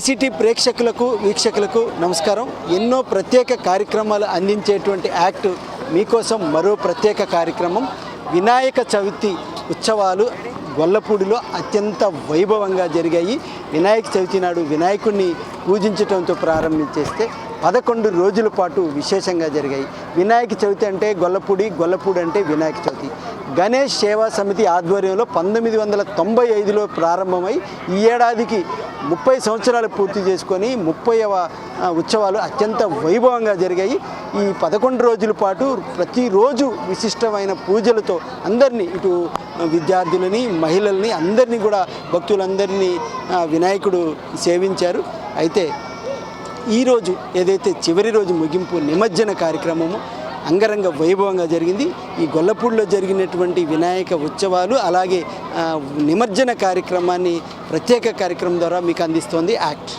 ACT ప్రేక్షకులకు వీక్షకులకు నమస్కారం. ఎన్నో ప్రత్యేక కార్యక్రమాలు అందించేటువంటి యాక్ట్ మీకోసం మరో ప్రత్యేక కార్యక్రమం. వినాయక చవితి ఉత్సవాలు గొల్లపూడిలో అత్యంత వైభవంగా జరిగాయి. వినాయక చవితి నాడు వినాయకుడిని పూజించడంతో ప్రారంభించేస్తే 11 రోజుల పాటు విశేషంగా జరిగాయి. వినాయక చవితి అంటే గొల్లపూడి, గొల్లపూడి అంటే వినాయక చవితి. గణేష్ సేవా సమితి ఆధ్వర్యంలో 1995లో ప్రారంభమై ఈ ఏడాదికి 30 సంవత్సరాలు పూర్తి చేసుకొని 30వ ఉత్సవాలు అత్యంత వైభవంగా జరిగాయి. ఈ 11 రోజుల పాటు ప్రతిరోజు విశిష్టమైన పూజలతో అందరినీ, ఇటు విద్యార్థులని, మహిళల్ని, అందరినీ కూడా భక్తులందరినీ వినాయకుడు సేవించారు. అయితే ఈరోజు ఏదైతే చివరి రోజు ముగింపు నిమజ్జన కార్యక్రమము అంగరంగ వైభవంగా జరిగింది. ఈ గొల్లపూడిలో జరిగినటువంటి వినాయక ఉత్సవాలు అలాగే నిమజ్జన కార్యక్రమాన్ని ప్రత్యేక కార్యక్రమం ద్వారా మీకు అందిస్తోంది యాక్ట్.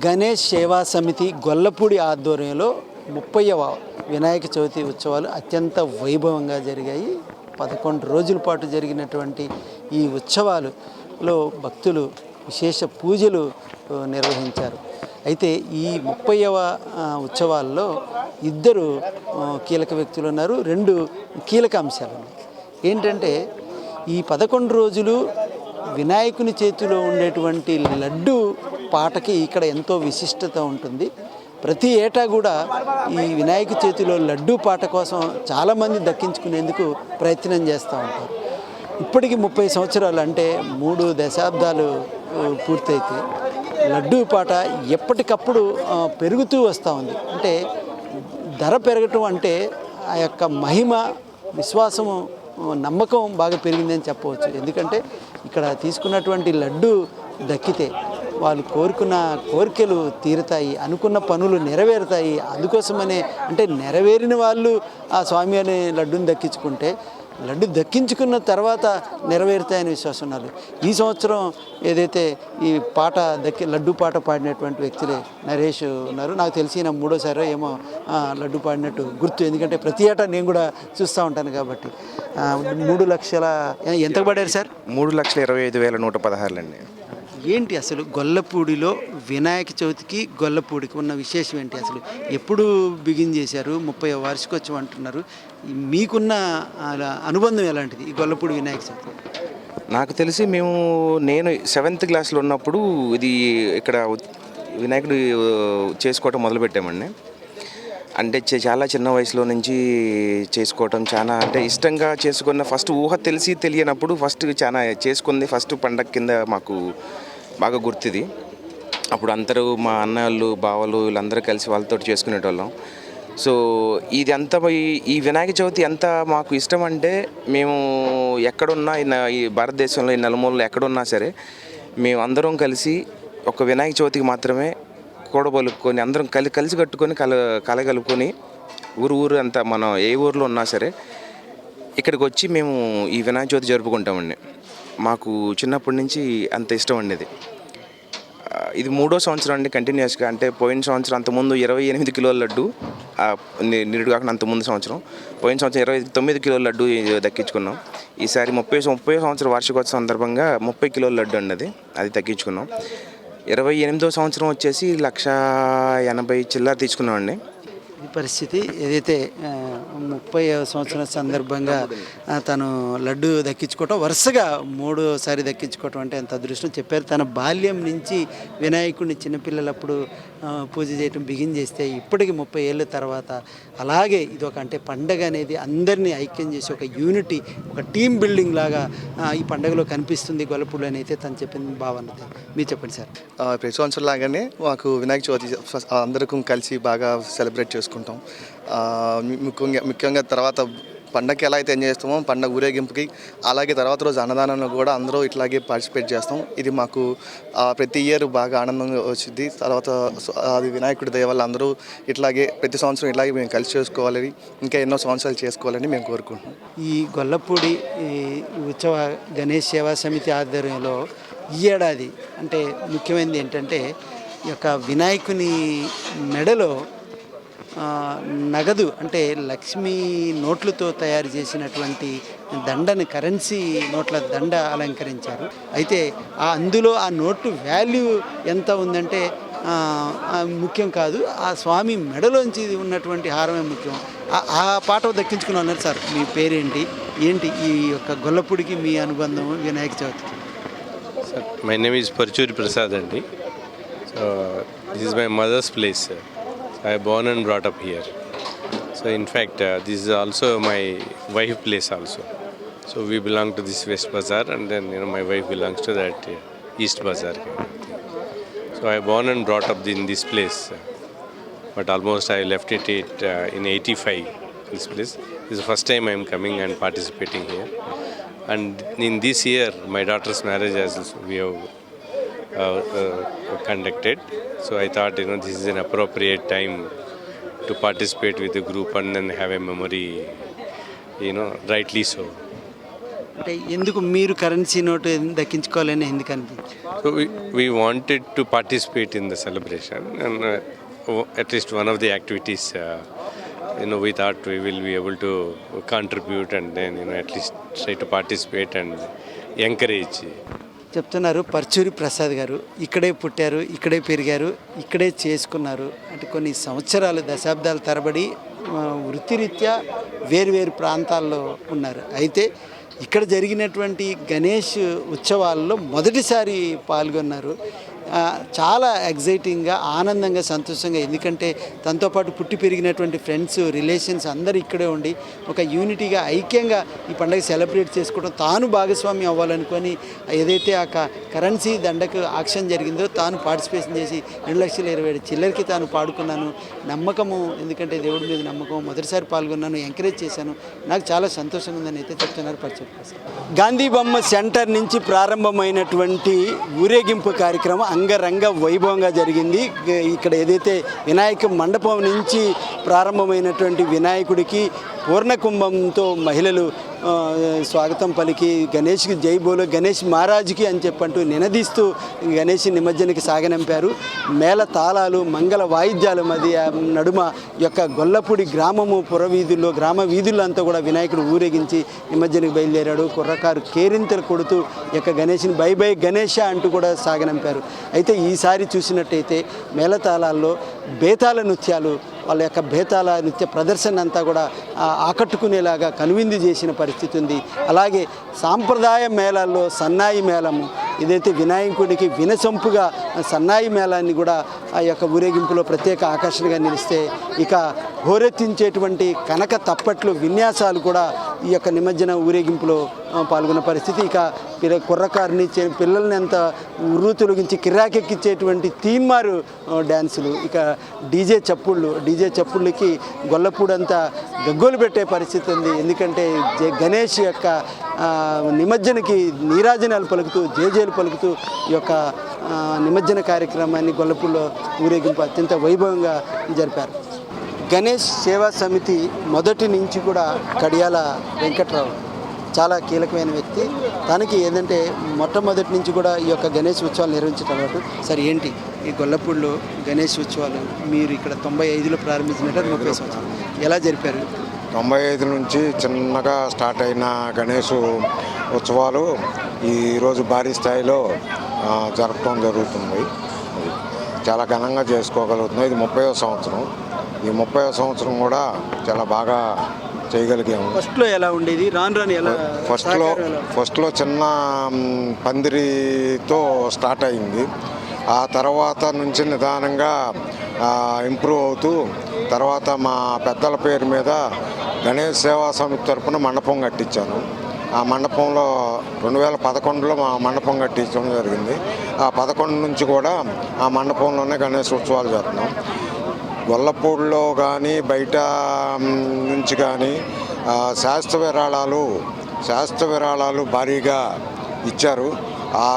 గణేష్ సేవా సమితి గొల్లపూడి ఆధ్వర్యంలో 30వ వినాయక చవితి ఉత్సవాలు అత్యంత వైభవంగా జరిగాయి. 11 రోజుల పాటు జరిగినటువంటి ఈ ఉత్సవాలలో భక్తులు విశేష పూజలు నిర్వహించారు. అయితే ఈ 30వ ఉత్సవాల్లో 2 కీలక వ్యక్తులు ఉన్నారు. 2 కీలక అంశాలు ఉన్నాయి. ఏంటంటే ఈ 11 రోజులు వినాయకుని చేతిలో ఉండేటువంటి లడ్డు పాటకి ఇక్కడ ఎంతో విశిష్టత ఉంటుంది. ప్రతి ఏటా కూడా ఈ వినాయక చేతిలో లడ్డు పాట కోసం చాలామంది దక్కించుకునేందుకు ప్రయత్నం చేస్తూ ఉంటారు. ఇప్పటికి 30 సంవత్సరాలు అంటే 3 దశాబ్దాలు పూర్తయితే లడ్డూ పాట ఎప్పటికప్పుడు పెరుగుతూ వస్తూ ఉంది. అంటే ధర పెరగటం అంటే ఆ యొక్క మహిమ, విశ్వాసము, నమ్మకం బాగా పెరిగిందని చెప్పవచ్చు. ఎందుకంటే ఇక్కడ తీసుకున్నటువంటి లడ్డు దక్కితే వాళ్ళు కోరుకున్న కోరికలు తీరుతాయి, అనుకున్న పనులు నెరవేరుతాయి. అందుకోసమనే అంటే నెరవేరిన వాళ్ళు ఆ స్వామి అనే లడ్డుని దక్కించుకుంటే లడ్డు దక్కించుకున్న తర్వాత నెరవేరుతాయని విశ్వాసం ఉన్నారు. ఈ సంవత్సరం ఏదైతే ఈ పాట లడ్డు పాట పాడినటువంటి వ్యక్తులే నరేష్ ఉన్నారు. నాకు తెలిసి నా 3వసారి ఏమో లడ్డు పాడినట్టు గుర్తు. ఎందుకంటే ప్రతి ఏటా నేను కూడా చూస్తూ ఉంటాను కాబట్టి. 3 లక్షల ఎంత పడారు సార్? 3,25,116 అండి. ఏంటి అసలు గొల్లపూడిలో వినాయక చవితికి గొల్లపూడికి ఉన్న విశేషం ఏంటి అసలు? ఎప్పుడు బిగిన్ చేశారు? 30వ వార్షికోత్సవం అంటున్నారు. మీకున్న అనుబంధం ఎలాంటిది ఈ గొల్లపూడి వినాయక చవితి? నాకు తెలిసి నేను 7th క్లాస్లో ఉన్నప్పుడు ఇది ఇక్కడ వినాయకుడు చేసుకోవటం మొదలుపెట్టామండి. అంటే చాలా చిన్న వయసులో నుంచి చేసుకోవటం చాలా అంటే ఇష్టంగా చేసుకున్న ఫస్ట్ ఊహ తెలిసి తెలియనప్పుడు ఫస్ట్ చాలా చేసుకుంది ఫస్ట్ పండగ కింద మాకు బాగా గుర్తుది. అప్పుడు అందరూ మా అన్నవాళ్ళు బావలు వీళ్ళందరూ కలిసి వాళ్ళతో చేసుకునేటోళ్ళం. సో ఇది అంతా ఈ వినాయక చవితి ఎంత మాకు ఇష్టం అంటే మేము ఎక్కడున్నా ఈ భారతదేశంలో ఈ నలుమూలలో ఎక్కడున్నా సరే మేము అందరం కలిసి ఒక వినాయక చవితికి మాత్రమే కూడబలుకొని అందరం కలిసి కట్టుకొని కలగలుపుకొని ఊరు అంతా మనం ఏ ఊరిలో ఉన్నా సరే ఇక్కడికి వచ్చి మేము ఈ వినాయక చవితి జరుపుకుంటామండి. మాకు చిన్నప్పటి నుంచి అంత ఇష్టం అండి ఇది 3వ సంవత్సరం అండి కంటిన్యూస్గా. అంటే పోయిన సంవత్సరం అంతకుముందు 28 కిలోల లడ్డు నిరుడు కాకుండా అంతకుముందు సంవత్సరం పోయిన సంవత్సరం 29 కిలోల లడ్డు దక్కించుకున్నాం. ఈసారి 30 సంవత్సరం వార్షికోత్సవం సందర్భంగా 30 కిలోల లడ్డు అండి అది తగ్గించుకున్నాం. 28వ సంవత్సరం వచ్చేసి 180 చిల్లర తీసుకున్నామండి. ఈ పరిస్థితి ఏదైతే 30వ సంవత్సరం సందర్భంగా తను లడ్డు దక్కించుకోవటం వరుసగా 3సారి దక్కించుకోవటం అంటే ఎంత అదృష్టం చెప్పారు. తన బాల్యం నుంచి వినాయకుడిని చిన్నపిల్లలప్పుడు పూజ చేయటం బిగిన్ చేస్తే ఇప్పటికి 30 ఏళ్ళ తర్వాత అలాగే ఇది ఒక అంటే పండగ అనేది అందరినీ ఐక్యం చేసి ఒక యూనిటీ ఒక టీమ్ బిల్డింగ్ లాగా ఈ పండుగలో కనిపిస్తుంది గొల్లపూడి అని అయితే తను చెప్పింది బాగున్నది. మీరు చెప్పండి సార్. ప్రతి సంవత్సరం లాగానే మాకు వినాయక చవితి అందరికీ కలిసి బాగా సెలబ్రేట్ చేసుకుంటాం. ముఖ్యంగా తర్వాత పండగకి ఎలా అయితే ఎంజాయ్ చేస్తామో పండగ ఊరేగింపుకి అలాగే తర్వాత రోజు అన్నదానంలో కూడా అందరూ ఇట్లాగే పార్టిసిపేట్ చేస్తాం. ఇది మాకు ప్రతి ఇయర్ బాగా ఆనందంగా వచ్చింది. తర్వాత అది వినాయకుడి దయ వల్ల అందరూ ఇట్లాగే ప్రతి సంవత్సరం ఇట్లాగే మేము కలిసి చేసుకోవాలని ఇంకా ఎన్నో సంవత్సరాలు చేసుకోవాలని మేము కోరుకుంటున్నాం. ఈ గొల్లపూడి ఉత్సవ గణేష్ సేవా సమితి ఆధ్వర్యంలో ఈ ఏడాది అంటే ముఖ్యమైనది ఏంటంటే ఈ యొక్క వినాయకుని మెడలో నగదు అంటే లక్ష్మీ నోట్లతో తయారు చేసినటువంటి దండని కరెన్సీ నోట్ల దండ అలంకరించారు. అయితే అందులో ఆ నోటు వాల్యూ ఎంత ఉందంటే ముఖ్యం కాదు, ఆ స్వామి మెడలోంచి ఉన్నటువంటి హారమే ముఖ్యం. ఆ పాట దక్కించుకుని అన్నారు సార్. మీ పేరేంటి, ఏంటి ఈ యొక్క గొల్లపూడికి మీ అనుబంధం వినాయక చవితికి? Sir, my name is Parchuri Prasad Andi. So this is my mother's place. I was born and brought up here. So in fact, this is also my wife place also. So we belong to this West Bazaar, and then my wife belongs to that East Bazaar. So I was born and brought up in this place, but almost I left it in 85. This place. This is the first time I am coming and participating here. And in this year, my daughter's marriage as we have conducted. So I thought, this is an appropriate time to participate with the group and then have a memory, rightly so. అంటే ఎందుకు మీరు currency note దక్కించుకోవాలని ఎందుకు అనిపించింది? So we wanted to participate in the celebration, and at least one of the activities, we thought we will be able to contribute and then, at least try to participate and encourage. చెప్తున్నారు పర్చూరి ప్రసాద్ గారు. ఇక్కడే పుట్టారు, ఇక్కడే పెరిగారు, ఇక్కడే చేసుకున్నారు. అంటే కొన్ని సంవత్సరాలు దశాబ్దాల తరబడి వృత్తిరీత్యా వేరువేరు ప్రాంతాల్లో ఉన్నారు. అయితే ఇక్కడ జరిగినటువంటి గణేష్ ఉత్సవాల్లో మొదటిసారి పాల్గొన్నారు. చాలా ఎగ్జైటింగ్గా ఆనందంగా సంతోషంగా, ఎందుకంటే తనతో పాటు పుట్టి పెరిగినటువంటి ఫ్రెండ్స్ రిలేషన్స్ అందరూ ఇక్కడే ఉండి ఒక యూనిటీగా ఐక్యంగా ఈ పండుగ సెలబ్రేట్ చేసుకోవడం, తాను భాగస్వామి అవ్వాలనుకొని ఏదైతే ఆ కరెన్సీ దండకు ఆక్షన్ జరిగిందో తాను పార్టిసిపేషన్ చేసి 2,27,000 చిల్లరికి తాను పాడుకున్నాను. నమ్మకము, ఎందుకంటే దేవుడి మీద నమ్మకం, మొదటిసారి పాల్గొన్నాను, ఎంకరేజ్ చేశాను, నాకు చాలా సంతోషంగా ఉందని అయితే చెప్తున్నారు పరిచయం. గాంధీ బొమ్మ సెంటర్ నుంచి ప్రారంభమైనటువంటి ఊరేగింపు కార్యక్రమం అంగరంగ వైభవంగా జరిగింది. ఇక్కడ ఏదైతే వినాయక మండపం నుంచి ప్రారంభమైనటువంటి వినాయకుడికి పూర్ణకుంభంతో మహిళలు స్వాగతం పలికి గణేష్కి జై బోలో గణేష్ మహారాజుకి అని చెప్పంటూ నినదీస్తూ గణేష్ నిమజ్జనకి సాగనంపారు. మేళ తాళాలు మంగళ వాయిద్యాల మధ్య నడుమ యొక్క గొల్లపూడి గ్రామము పురవీధుల్లో గ్రామ వీధుల్లో అంతా కూడా వినాయకుడు ఊరేగించి నిమజ్జనకి బయలుదేరాడు. కుర్రకారు కేరింతలు కొడుతూ యొక్క గణేష్ని బై బై గణేష అంటూ కూడా సాగనంపారు. అయితే ఈసారి చూసినట్టయితే మేళతాళాల్లో బేతాళ నృత్యాలు వాళ్ళ యొక్క బేతాళ నృత్య ప్రదర్శన అంతా కూడా ఆకట్టుకునేలాగా కనువిందు చేసిన పరిస్థితి ఉంది. అలాగే సాంప్రదాయ మేళాల్లో సన్నాయి మేళము ఏదైతే వినాయకుడికి వినసొంపుగా సన్నాయి మేళాన్ని కూడా ఆ యొక్క ఊరేగింపులో ప్రత్యేక ఆకర్షణగా నిలిస్తే, ఇక హోరెత్తించేటువంటి కనక తప్పట్లు విన్యాసాలు కూడా ఈ యొక్క నిమజ్జన ఊరేగింపులో పాల్గొన్న పరిస్థితి. ఇక కుర్రకారుని పిల్లల్ని అంత ఉర్రు తొలగించి కిర్రాకెక్కించేటువంటి తీన్మారు డ్యాన్సులు, ఇక డీజే చప్పుళ్ళకి గొల్లపూడంతా గగ్గోలు పెట్టే పరిస్థితి ఉంది. ఎందుకంటే గణేష్ యొక్క నిమజ్జనకి నీరాజనాలు పలుకుతూ జేజేలు పలుకుతూ ఈ యొక్క నిమజ్జన కార్యక్రమాన్ని గొల్లపూడిలో ఊరేగింపు అత్యంత వైభవంగా జరిపారు. గణేష్ సేవా సమితి మొదటి నుంచి కూడా కడియాల వెంకట్రావు చాలా కీలకమైన వ్యక్తి. తనకి ఏంటంటే మొట్టమొదటి నుంచి కూడా ఈ యొక్క గణేష్ ఉత్సవాలు నిర్వహించడం అలవాటు. సరే, ఏంటి ఈ గొల్లపూడిలో గణేష్ ఉత్సవాలు మీరు ఇక్కడ 95లో ప్రారంభించినట్టు 30 సంవత్సరాలు ఎలా జరిపారు? 95 నుంచి చిన్నగా స్టార్ట్ అయిన గణేష్ ఉత్సవాలు ఈరోజు భారీ స్థాయిలో జరపడం జరుగుతుంది. చాలా ఘనంగా చేసుకోగలుగుతున్నాం. ఇది 30వ సంవత్సరం. ఈ 30వ సంవత్సరం కూడా చాలా బాగా చేయగలిగాము. ఫస్ట్లో ఎలా ఉండేది, రాను ఎలా? ఫస్ట్లో చిన్న పందిరితో స్టార్ట్ అయింది. ఆ తర్వాత నుంచి నిదానంగా ఇంప్రూవ్ అవుతూ తర్వాత మా పెద్దల పేరు మీద గణేష్ సేవా సమితి తరపున మండపం కట్టించాను. ఆ మండపంలో 2011లో మా మండపం కట్టించడం జరిగింది. ఆ 11 నుంచి కూడా ఆ మండపంలోనే గణేష్ ఉత్సవాలు జరుపుతున్నాం. గొల్లపూడిలో కానీ బయట నుంచి కానీ శాస్త్ర విరాళాలు భారీగా ఇచ్చారు. ఆ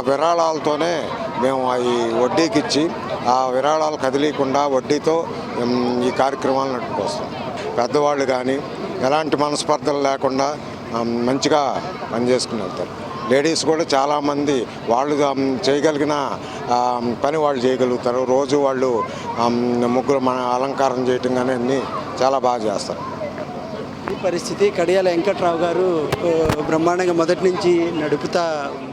విరాళాలతోనే మేము అవి వడ్డీకి ఇచ్చి ఆ విరాళాలు కదిలీకుండా వడ్డీతో ఈ కార్యక్రమాలు నడుపుకొస్తాం. పెద్దవాళ్ళు కానీ ఎలాంటి మనస్పర్ధలు లేకుండా మంచిగా పనిచేసుకుని వెళ్తారు. లేడీస్ కూడా చాలామంది వాళ్ళు చేయగలిగిన పని వాళ్ళు చేయగలుగుతారు. రోజు వాళ్ళు ముగ్గురు మన అలంకారం చేయటం కానీ అన్నీ చాలా బాగా చేస్తారు. ఈ పరిస్థితి కడియాల వెంకట్రావు గారు బ్రహ్మాండంగా మొదటి నుంచి నడుపుతా ఉన్నారు.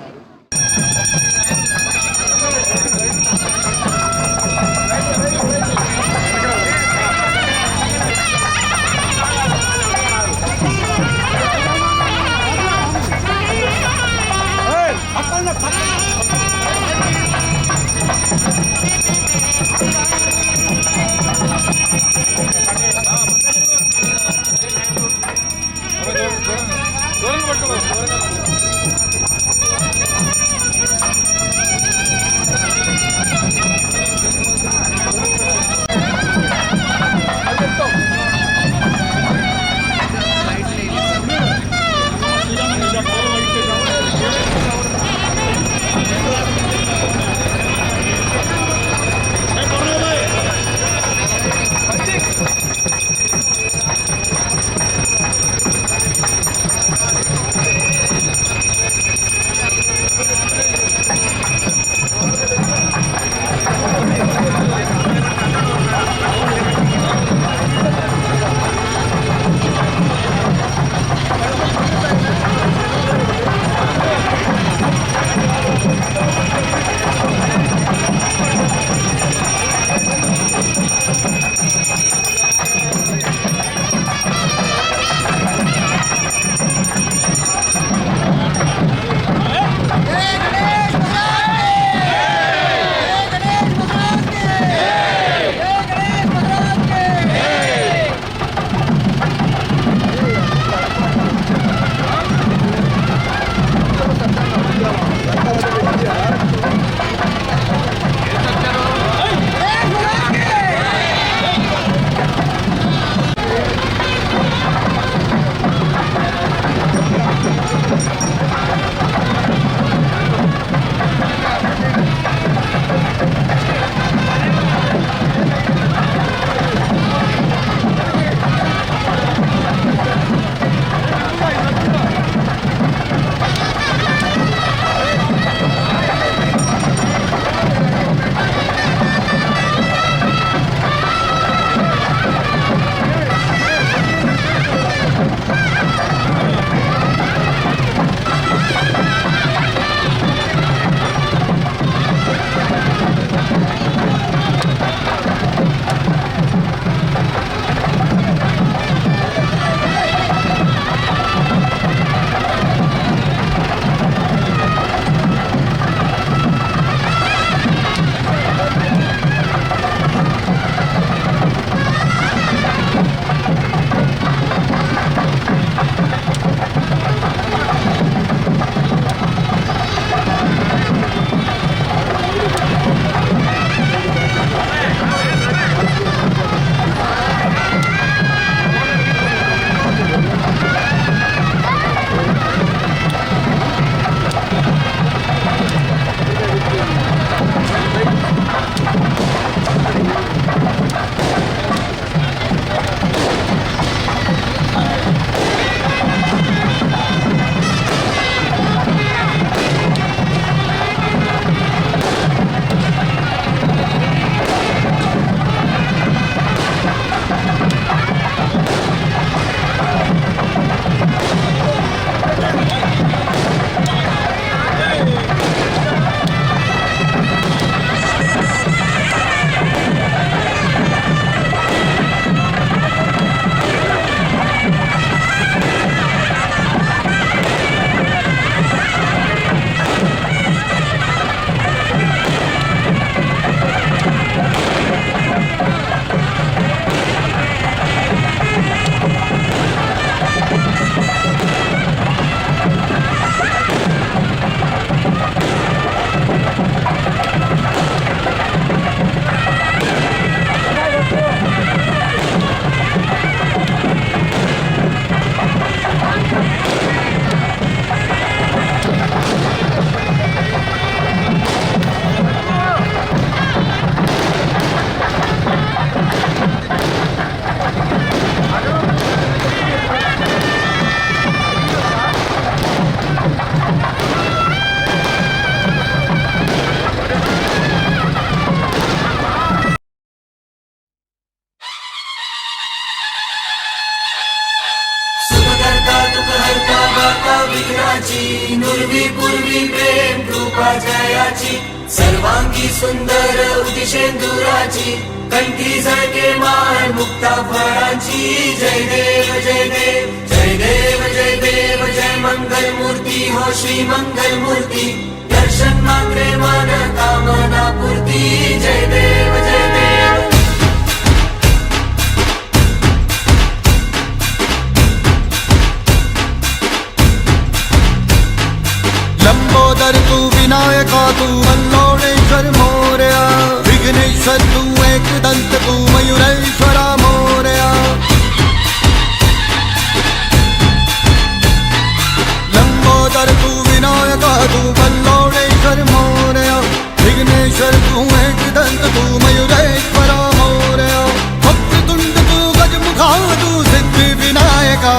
जयाची सर्वांगी सुंदर उदिशेंदुराची कंठी झळके माळ मुक्ता फळांची जय देव जय देव जय देव जय देव जय मंगल मूर्ती हो श्री मंगल मूर्ती दर्शन मात्रे मन कामना पूर्ती जय देव जय देव लंबोदर तू विनायका तू मल्लोणेश्वर मोरया विघ्नेश्वर तू एकदंत तू मयुरेश्वरा मोरया लंबोदर तू विनायका तू मल्लोणेश्वर मोरया विघ्नेश्वर तू एकदंत तू मयुरेश्वरा मोरया वक्रतुंड तू गजमुखा तू सिद्धि विनायका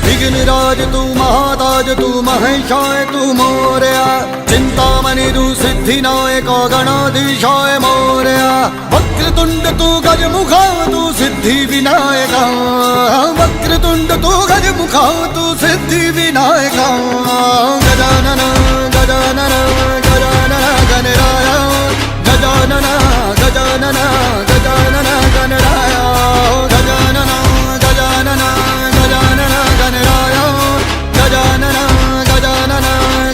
विघ्नराज तू महाताज तू महेशाय तू मोरया चिंतामणि तू सिद्धिनायक गणाधीशाय मोरया वक्रतुंड तू गजमुखा तू सिद्धि विनायका वक्रतुंड तू गजमुखा तू सिद्धि विनायका गजानन गजानन गजानन गणराय गजानन गजानन गजानन गणराय गजानन गजानन गजानन गणराय गजानन गजानन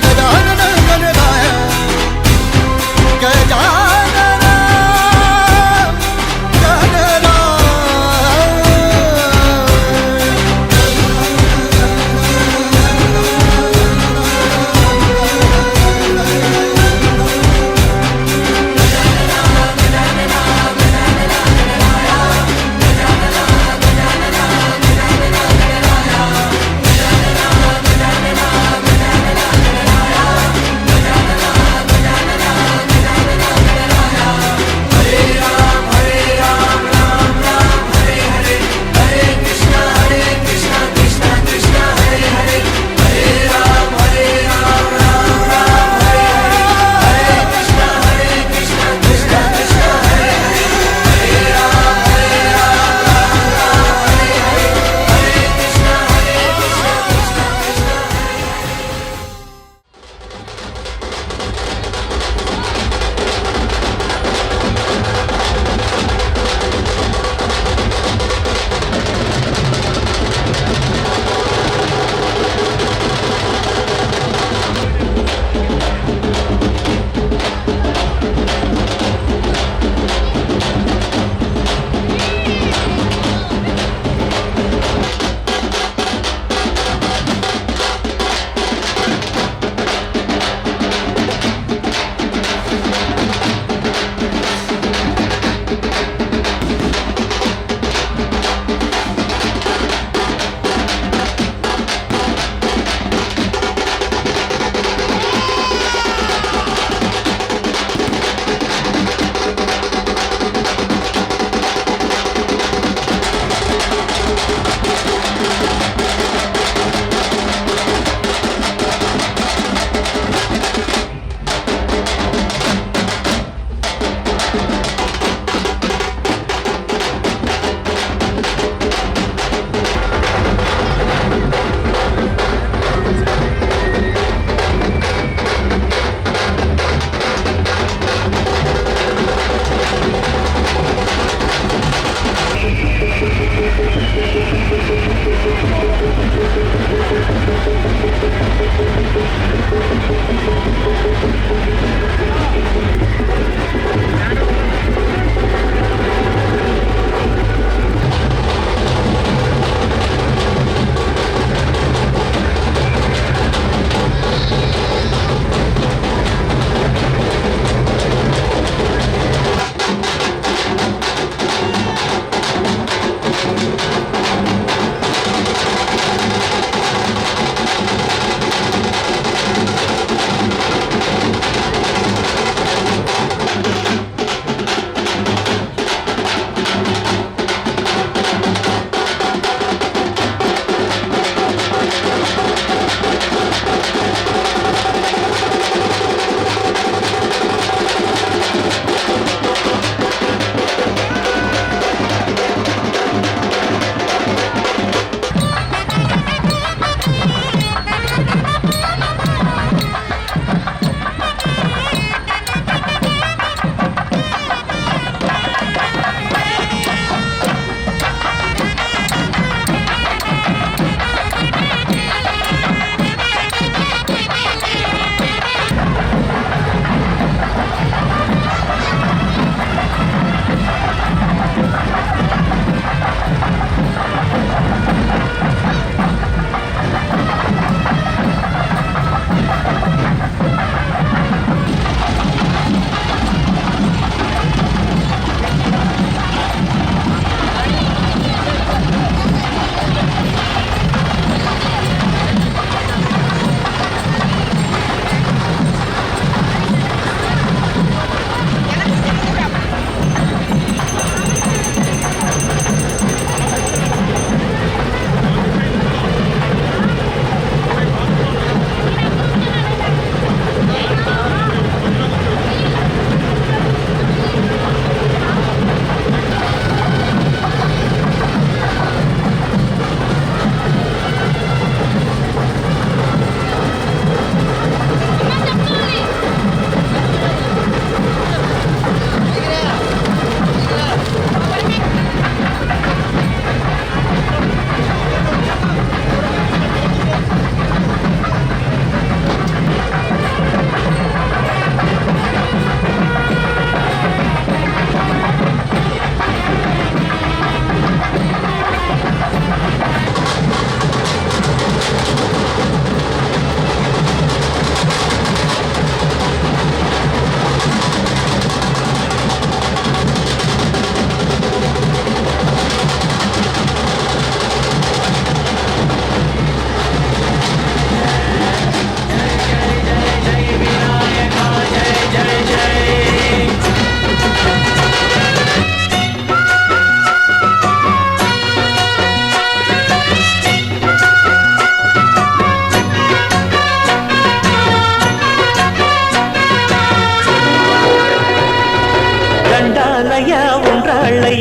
गजानन गणराय गजानन गणराय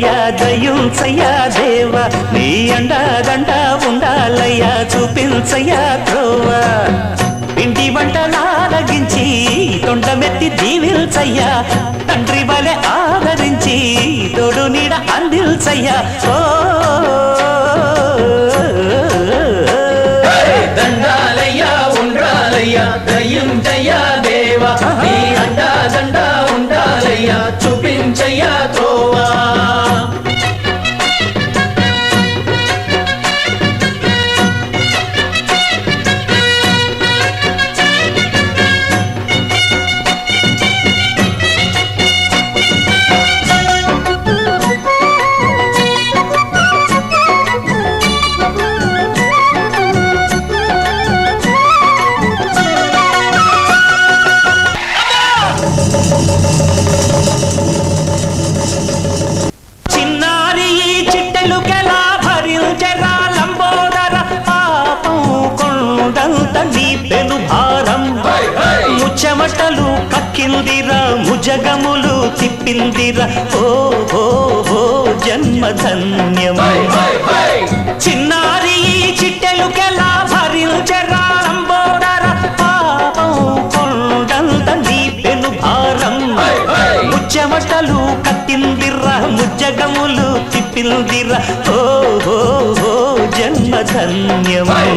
ఉండాలయ్యా దయుంచయ్యా దేవా నీ అండాదండ ఉండాలయ్యా చూపించయ్యా త్రోవా పిండి వంటలారగించి తొండమెత్తి దీవిల్చయ్యా తండ్రి వలె ఆదరించి తోడు నీడ అందిల్చయ్యా ఓ దండాలయ్యా ఉండాలయ్యా దయ్యుంచయ్యా దేవా నీ అండా దండ ఉండాలయ్యా చూపించయ్యా త్రోవా చెమటలు కక్కిందిరా ముజగములు తిప్పిందిరా ఓ ఓ ఓ జన్మధన్యమై చిన్నారి చిట్టెలుకెలా భరించరా లంబోదర పాపం కొండంత నీ పెను భారం ముచ్చమటలు కక్కిందిరా ముజగములు తిప్పిందిరా ఓ ఓ ఓ జన్మధన్యమై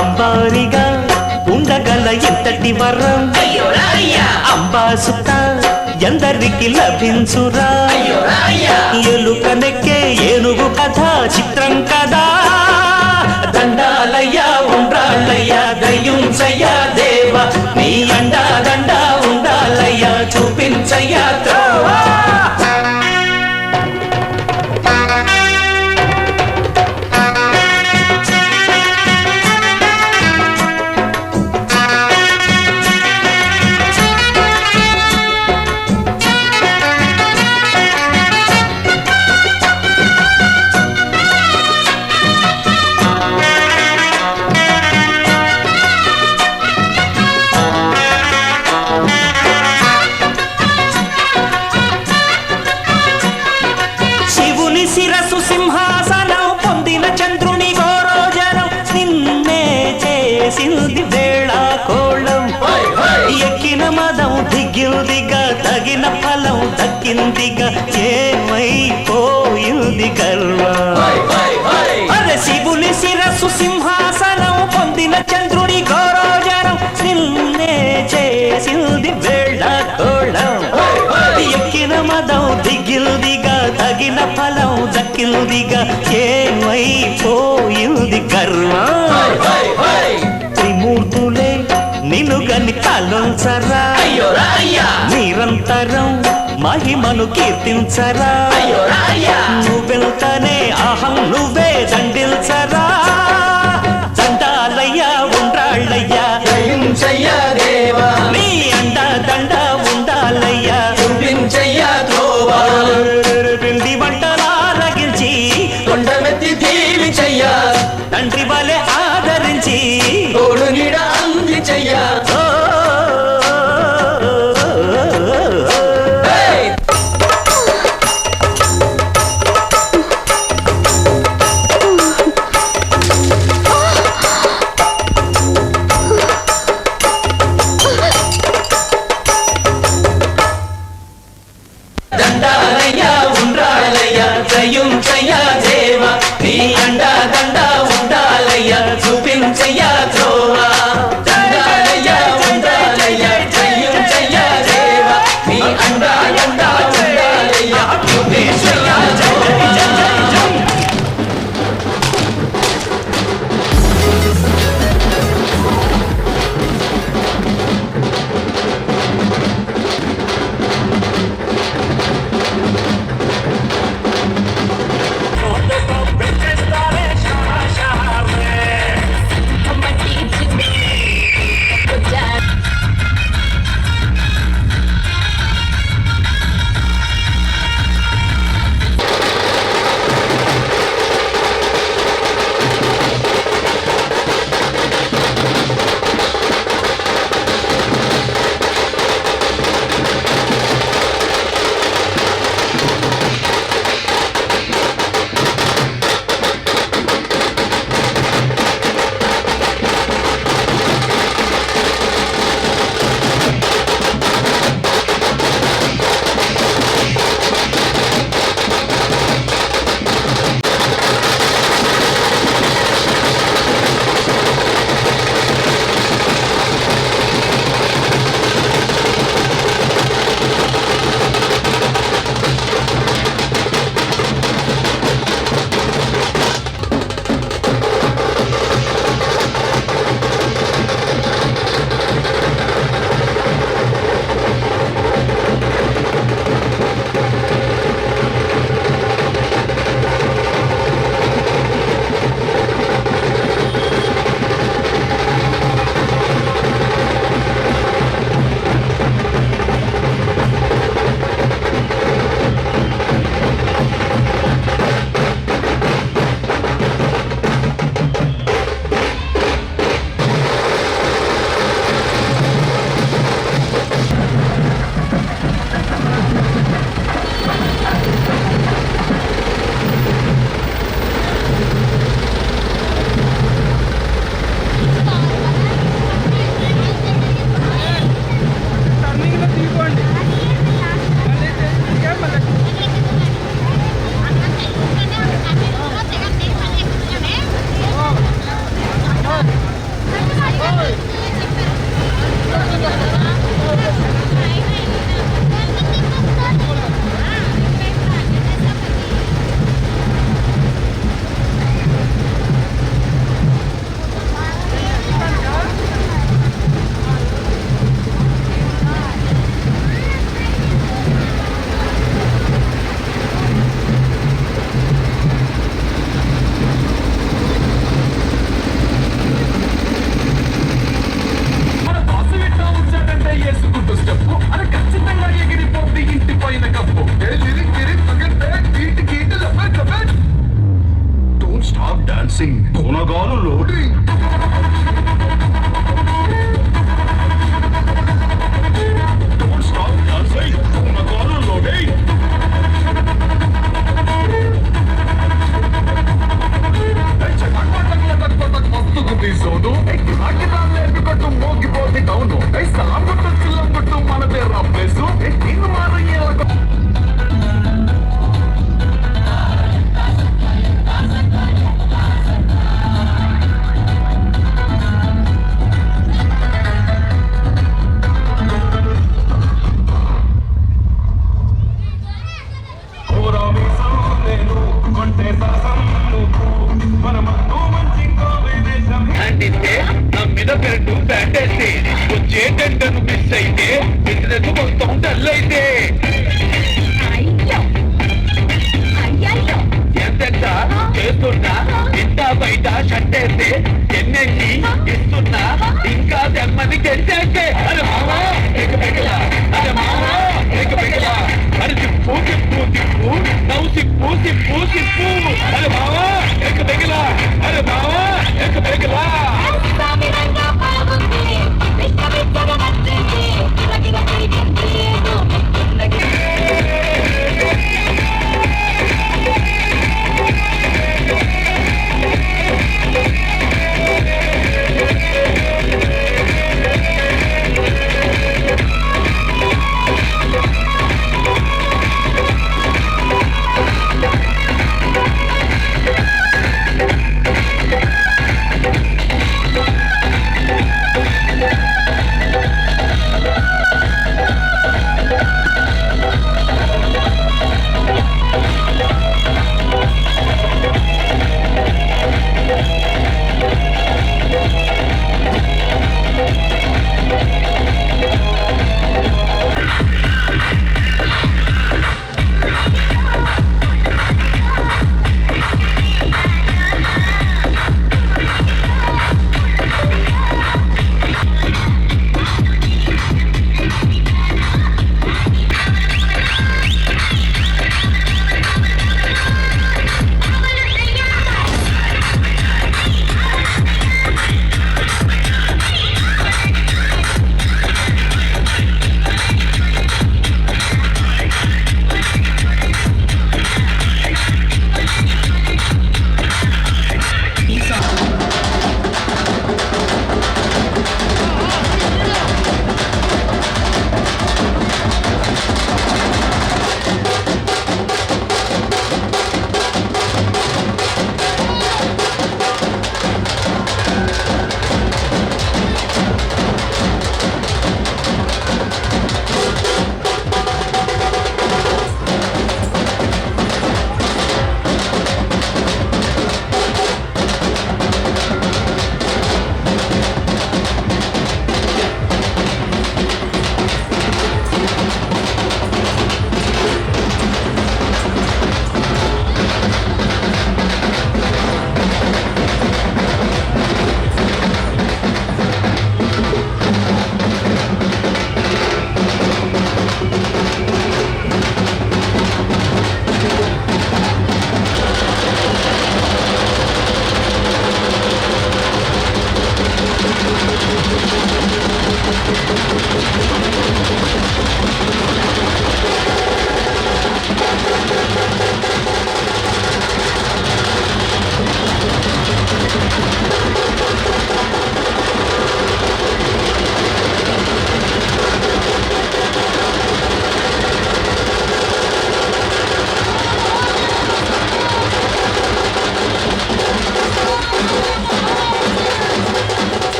అంబారిగా ఉండగల ఎంతటి వరం అంబాసుత ఎందరికి లభించురా ఎలుకనెక్కే ఏనుగు కథ చిత్రం కదా దండాలయ్యా ఉండాలయ్యా దయ్యుంచయ్యా దేవా నీ అండా దండ ఉండాలయ్యా చూపించయ్యా త్రోవా శిరసు సింహాసనం పొందిన చంద్రుని గోరోజనం నిన్నే చేసింది వేళ కోళం ఎక్కిన మదం దిగిందిగా తగిన ఫలం దక్కిందిగా ఏమైపోయింది గర్వం అరే శివుని శిరసు సింహాసనం పొందిన చంద్రుని గోరోజనం నిన్నే చేసింది వేళ కోళం ఎక్కిన మదం దిగిల్దిగా తగిన ఫలం దక్కిల్దిగా ఏమైపోయింది గర్వం త్రిమూర్తులే నిన్ను గని తలొంచరా నిరంతరం మహిమను కీర్తించరా నువ్వెళ్తానే అహం నువ్వే దండిల్చరా దండాలయ్యా ఉండాళ్ళయ్యా దయ్యుంచయ్యా దేవా నీ అండా దండ ఉండాలయ్యా చూపించయ్యా త్రోవా పిండి వంటలారగించి కొండమెత్తి దీవించయ్యా తండ్రి వలె ఆదరించి తోడు నీడ అందించయ్యా దండాలయ్యా ఉండాలయ్యా దయ్యుంచయ్యా దేవా నీ అండా దండ ఉండాలయ్యా చూపించయ్యా త్రోవా దండాలయ్యా ఉండాలయ్యా దయ్యుంచయ్యా దేవా నీ అండా దండ ఉండాలయ్యా చూపించయ్యా డాన్సింగ్ పూనగాలు లోడింగ్ డోంట్ స్టాప్ డాన్సింగ్ పూనగాలు లోడింగ్ మస్తుకుంది సోను లేపికట్టు మోగిపోతే డౌను సలాంగుట్టు చిల్లంగుట్టు మనదే రప్లేసు నిన్ను మారయ్యేలా అందిస్తే నా మీద పెరటు బ్యాటేస్తే వచ్చే టెండను మిస్ అయితే బిజినెస్ మొత్తం డల్ అయితే ఎంతెంత చేస్తున్నా ఇంత బయట షట్టేస్తే ఎన్నెన్ని ఇస్తున్నా ఇంకా తెమ్మని తెలిసేస్తే అరే మావా ఎగబెగలా అరే మావా ఎగబెగలా అరే తిప్పు తిప్పు తిప్పు నవ్వు సిప్పు సిప్పు సిప్పు అరే మావా ఎగబెగలా అరే మావా ఎగబెగలా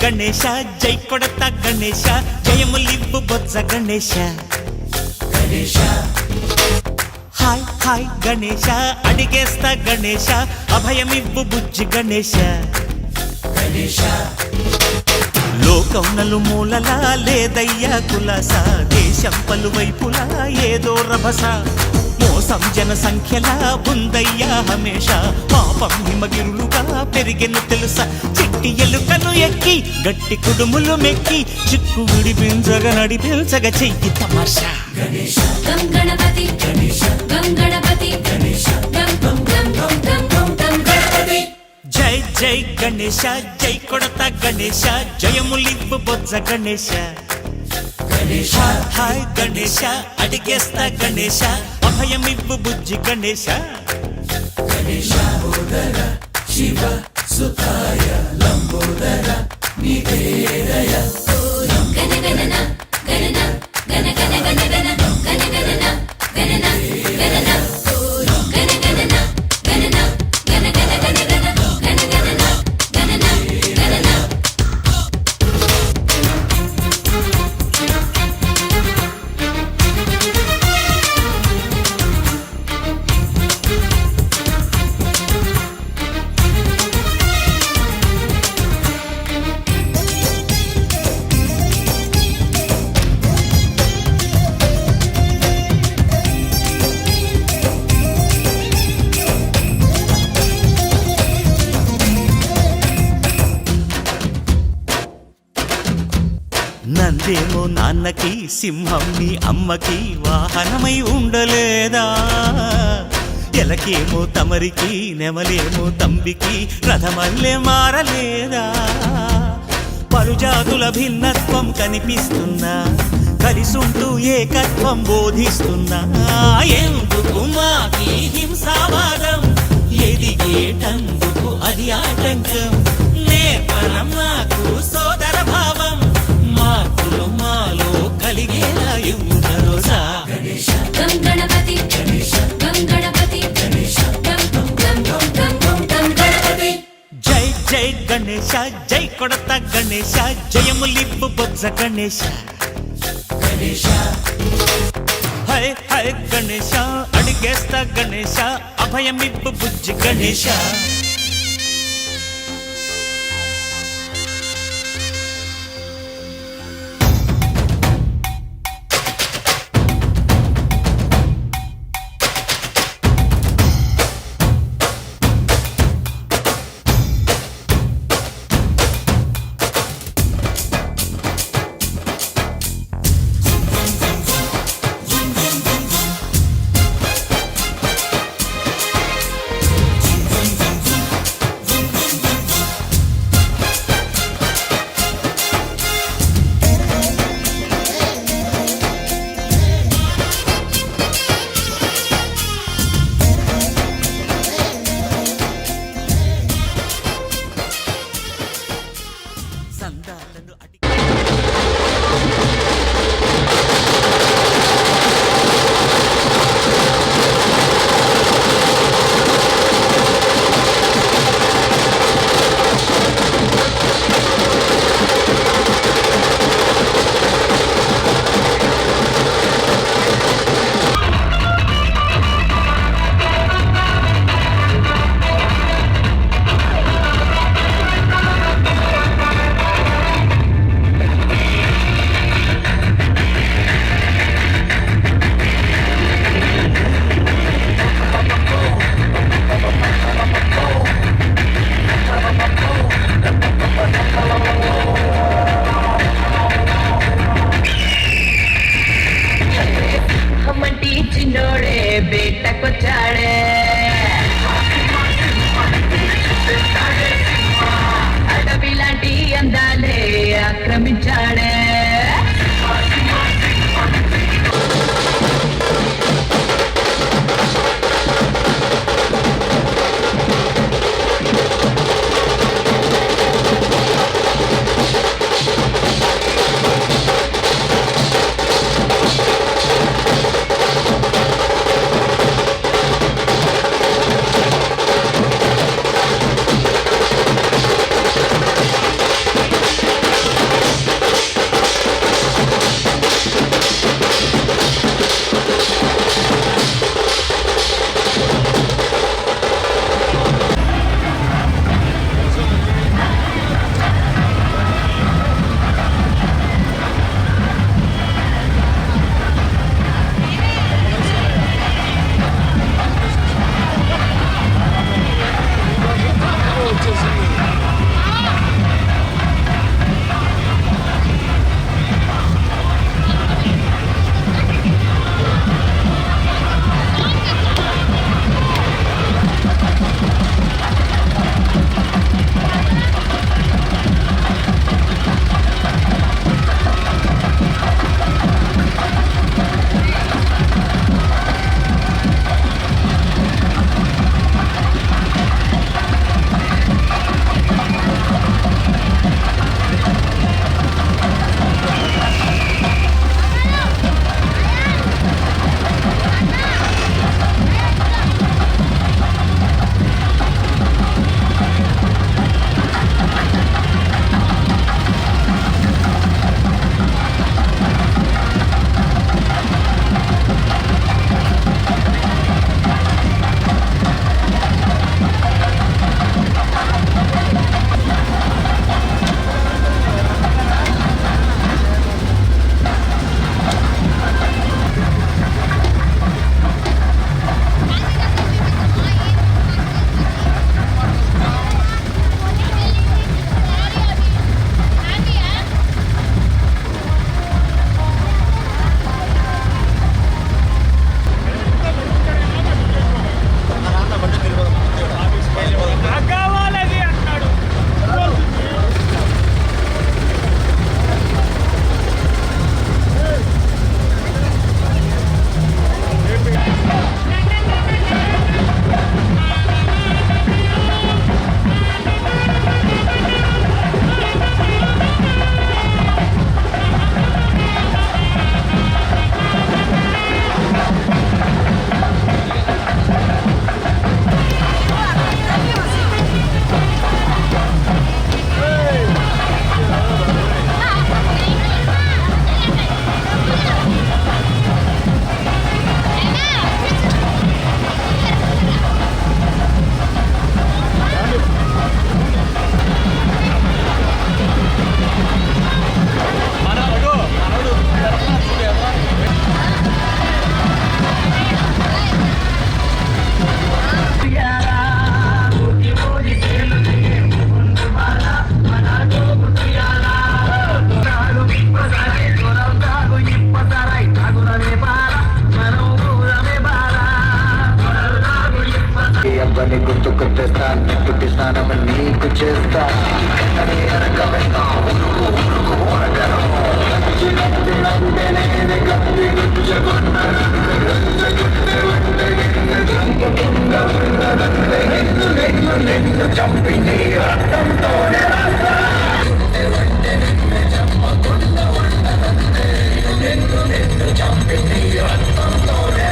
గణేశ జై కొడత గణేశ జయములివ్వు బొజ్జ గణేశ గణేశ హాయ్ హాయ్ గణేశ అడిగేస్తా గణేశ అభయమివ్వు బుజ్జి గణేశ గణేశ లోకం నలుమూలలా లేదయ్యా కులాస దేశం పలువైపులా ఏదో రభస మోసం జన సంఖ్యలా ఉందయ్యా హమేష పాపం హిమగిరులుగా పెరిగెను తెలుసా చిట్టి ఎలుకను ఎక్కి గట్టి కుడుములు మెక్కి చిక్కు విడిపించగ నడిపించగ చెయ్యి తమాషా గణేశ గం గణపతి గణేశ గం గణపతి గణేశ గం గం గం గం గం గం గం గణపతి జై జై గణేశ జై కొడత గణేశ జయములివ్వు బొజ్జ గణేశ గణేశ హాయ్ గణేశ అడిగేస్తా గణేశ అభయమివ్వు బుజ్జి గణేశ గణేశ లంబోదర శివ సుతాయ లంబోదర నివేదయ గణ గణన గణన గణ గణ గణ గణ గణ గణన గణన గణన గణ గణన గణన గణ గణ గణ గణ గణ గణన గణన గణన నందేమో నాన్నకి సింహం నీ అమ్మకి వాహనమై ఉండలేదా ఎలకేమో తమరికి నెమలేమో తంబికి రథమల్లే మారలేదా పలుజాతుల భిన్నత్వం కనిపిస్తున్నా కలిసుంటూ ఏకత్వం బోధిస్తున్నా ఎందుకు మాకి హింసావాదం ఎదిగేటందుకు అది ఆటంకం నేపరం నాకు సోదర భావం మార్పులు మాలో కలిగేలా ఇవ్వు భరోసా గణేశ గం గణపతి గణేశ గం గణపతి గణేశ గం గం గం గం గం గం గం గణపతి జై జై గణేశ జై కొడత గణేశ జయములివ్వు బొజ్జ గణేశ గణేశ హై హై గణేశ అడిగేస్తా గణేశ అభయమివ్వు బుజ్జి గణేశ సందాలను అడి అమ్మంటి చిన్నోడే బేటకొచ్చాడే అడవిలాంటి అందాలే ఆక్రమించాడే పని గుర్తుకు తెస్తా నిప్పుటి స్నానం నీకు చేస్తా అని ఎరగవేస్తా చంపి నీ రక్తంతోనే చంపి నీ రక్తంతోనే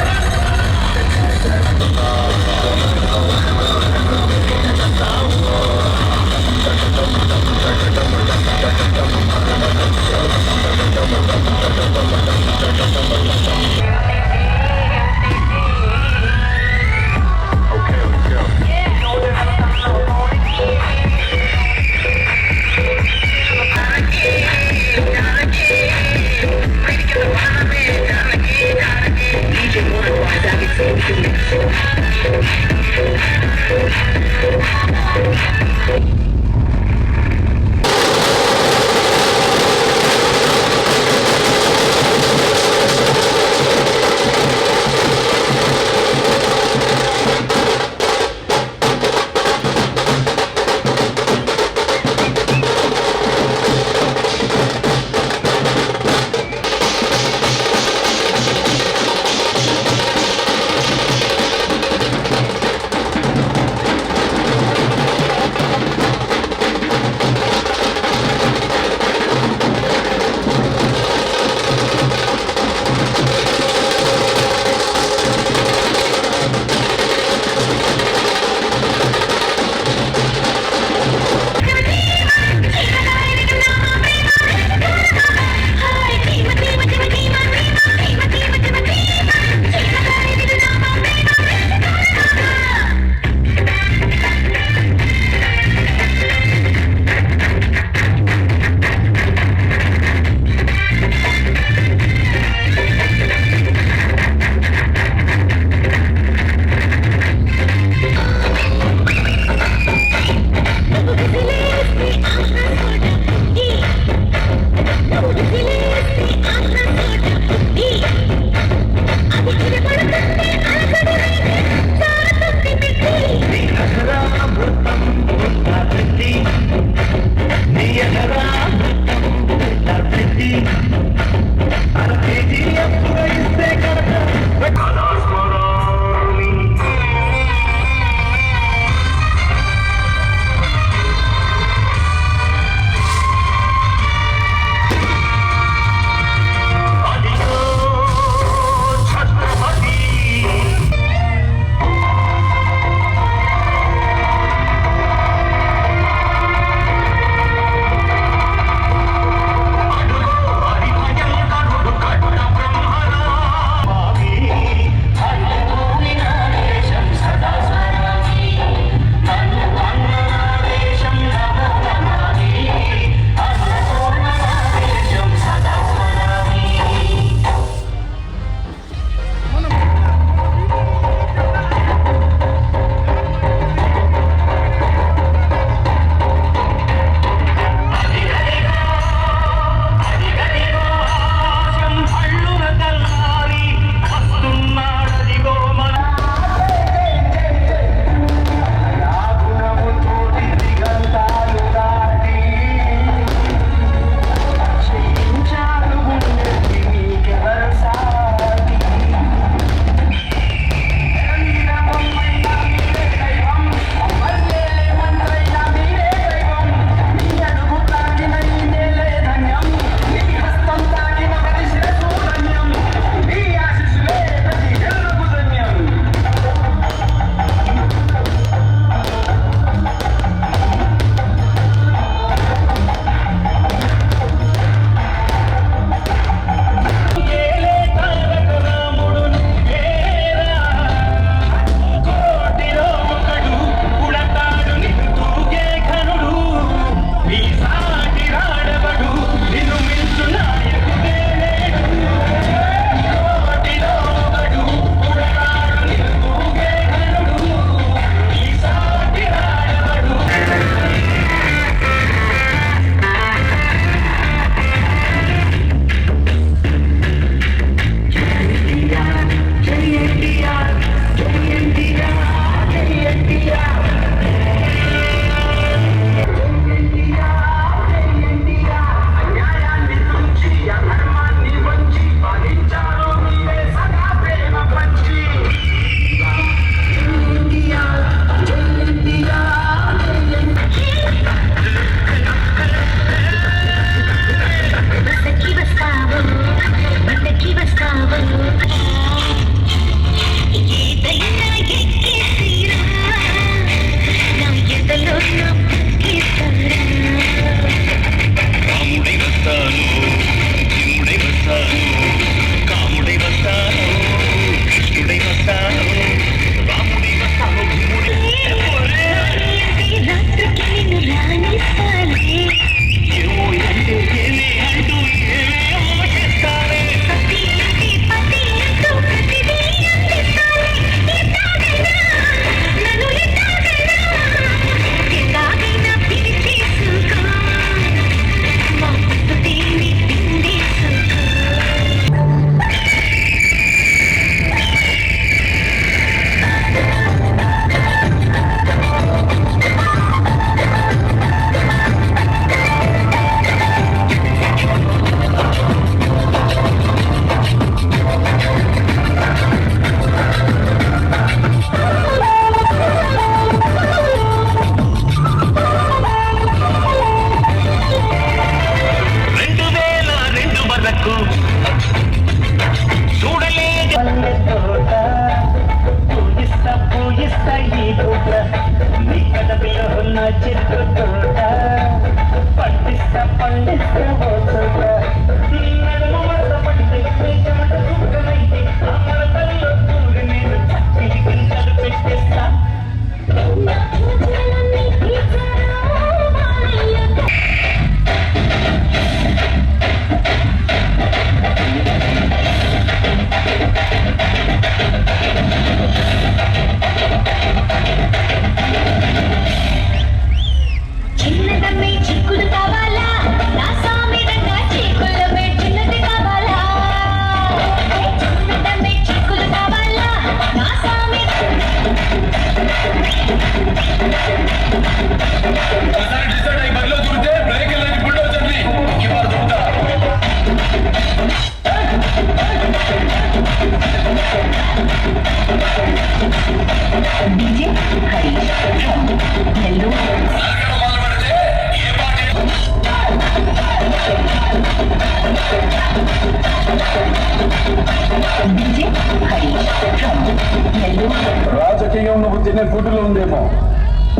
చిన్న కుటుంలో ఉందేమో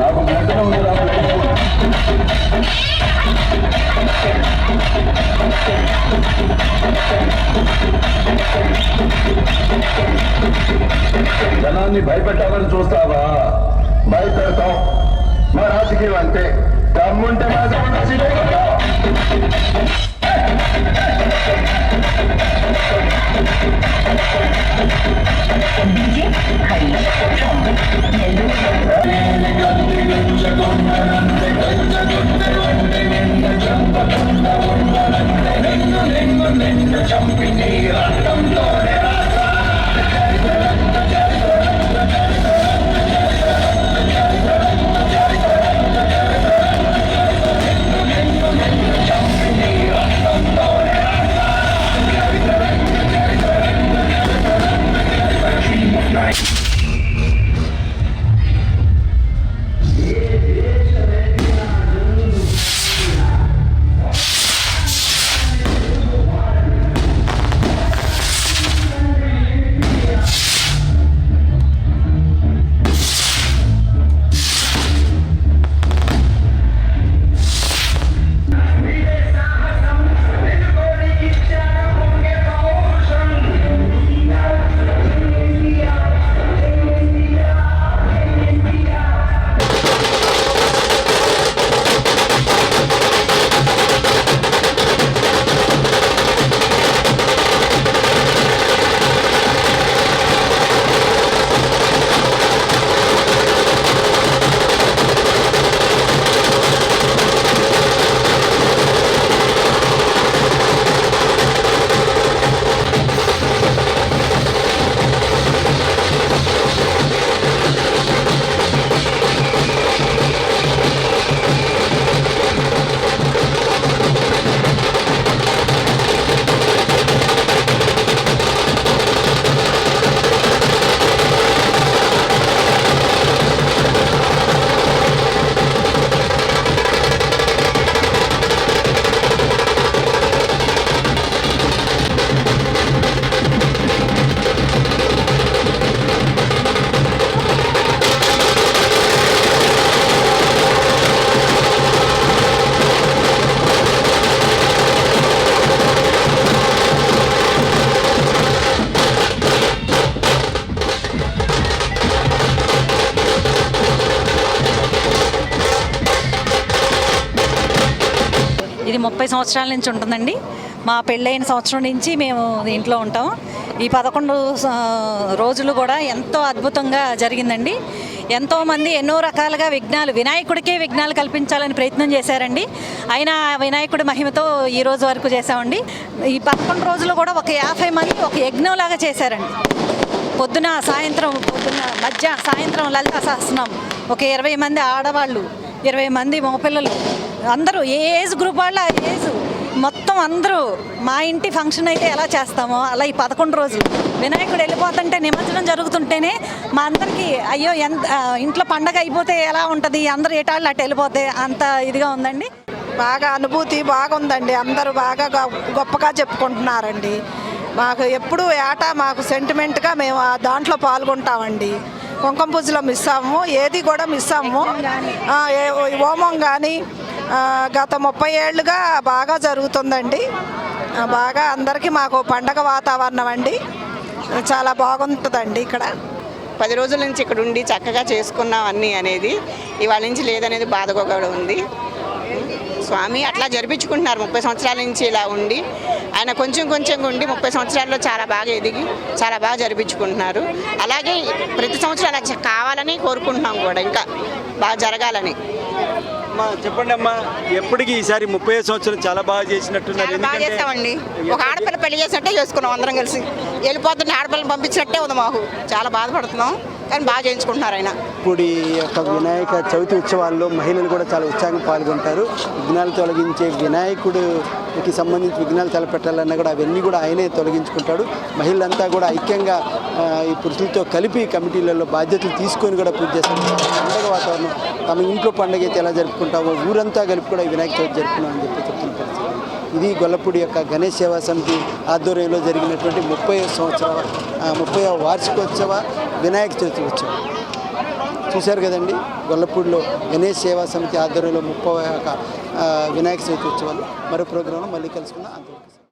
నాకు వెంటనే ఉంది జనాన్ని భయపెట్టాలని చూస్తావా? భయపెడతాం. మా రాజకీయం అంతే. దమ్ముంటే ఇది 30 సంవత్సరాల నుంచి ఉంటుందండి. మా పెళ్ళైన సంవత్సరం నుంచి మేము ఇంట్లో ఉంటాం. ఈ 11 రోజులు కూడా ఎంతో అద్భుతంగా జరిగిందండి. ఎంతోమంది ఎన్నో రకాలుగా వినాయకుడికే విఘ్నాలు కల్పించాలని ప్రయత్నం చేశారండి. అయినా వినాయకుడి మహిమతో ఈ రోజు వరకు చేశామండి. ఈ 11 రోజులు కూడా ఒక 50 మంది ఒక యజ్ఞంలాగా చేశారండి. పొద్దున సాయంత్రం లలితా సహస్రనామం, ఒక 20 మంది ఆడవాళ్ళు, 20 మంది మగపిల్లలు, అందరూ ఏ ఏజ్ గ్రూప్ వాళ్ళ ఏజ్ మొత్తం అందరూ మా ఇంటి ఫంక్షన్ అయితే ఎలా చేస్తామో అలా ఈ 11 రోజులు వినాయకుడు వెళ్ళిపోతుంటే నిమజ్జనం జరుగుతుంటేనే మా అందరికీ అయ్యో ఇంట్లో పండగ అయిపోతే ఎలా ఉంటుంది, అందరూ ఏటాళ్ళు అటు వెళ్ళిపోతే అంత ఇదిగా ఉందండి. బాగా అనుభూతి బాగుందండి. అందరూ బాగా గొప్పగా చెప్పుకుంటున్నారండి. మాకు ఎప్పుడు ఏటా మాకు సెంటిమెంట్గా మేము దాంట్లో పాల్గొంటామండి. కుంకుమ పూజలో మిస్ అవ్వము, ఏది కూడా మిస్ అవ్వము. హోమం కానీ గత 30 ఏళ్ళుగా బాగా జరుగుతుందండి. బాగా అందరికీ మాకు పండగ వాతావరణం అండి. చాలా బాగుంటుందండి ఇక్కడ. 10 రోజుల నుంచి ఇక్కడ ఉండి చక్కగా చేసుకున్నాం అన్నీ అనేది. ఇవాళ నుంచి లేదనేది బాధగా కూడా ఉంది. స్వామి అట్లా జరిపించుకుంటున్నారు 30 సంవత్సరాల నుంచి ఇలా ఉండి. ఆయన కొంచెం ఉండి 30 సంవత్సరాల్లో చాలా బాగా ఎదిగి చాలా బాగా జరిపించుకుంటున్నారు. అలాగే ప్రతి సంవత్సరం అలా కావాలని కోరుకుంటున్నాం కూడా, ఇంకా బాగా జరగాలని. చెప్పండి అమ్మా, ఎప్పటికీ ఈసారి 30 సంవత్సరం చాలా బాగా చేసినట్టున్నారు. బాగా చేసామండి. ఒక ఆడపిల్ల పెళ్లి చేసినట్టే చేసుకున్నాం అందరం కలిసి. వెళ్ళిపోతున్న ఆడపిల్లని పంపించినట్టే ఉంది మాకు. చాలా బాధపడుతున్నాం, కానీ బాగా చేయించుకుంటున్నారు ఆయన. ఇప్పుడు ఈ యొక్క వినాయక చవితి ఉత్సవాల్లో మహిళలు కూడా చాలా ఉత్సాహంగా పాల్గొంటారు. విఘ్నాలు తొలగించే వినాయకుడికి సంబంధించి విఘ్నాలు తలపెట్టాలన్నా కూడా అవన్నీ కూడా ఆయనే తొలగించుకుంటాడు. మహిళలంతా కూడా ఐక్యంగా ఈ పురుషులతో కలిపి కమిటీలలో బాధ్యతలు తీసుకొని కూడా పూజ చేస్తారు. పండగ వాతావరణం, తమ ఇంట్లో పండుగ అయితే ఎలా జరుపుకుంటామో ఊరంతా కలిపి కూడా ఈ వినాయక చవితి జరుపుకున్నామని చెప్పి చెప్తున్న పరిస్థితి. ఇది గొల్లపూడి యొక్క గణేష్ సేవా సమితి ఆధ్వర్యంలో జరిగినటువంటి 30వ వార్షికోత్సవ వినాయక చవితి ఉత్సవం. చూశారు కదండి, గొల్లపూడిలో గణేష్ సేవా సమితి ఆధ్వర్యంలో 30వ వినాయక చవితి ఉత్సవాలు. మరో ప్రోగ్రాంలో మళ్ళీ కలుసుకుందాం. అంతవరకు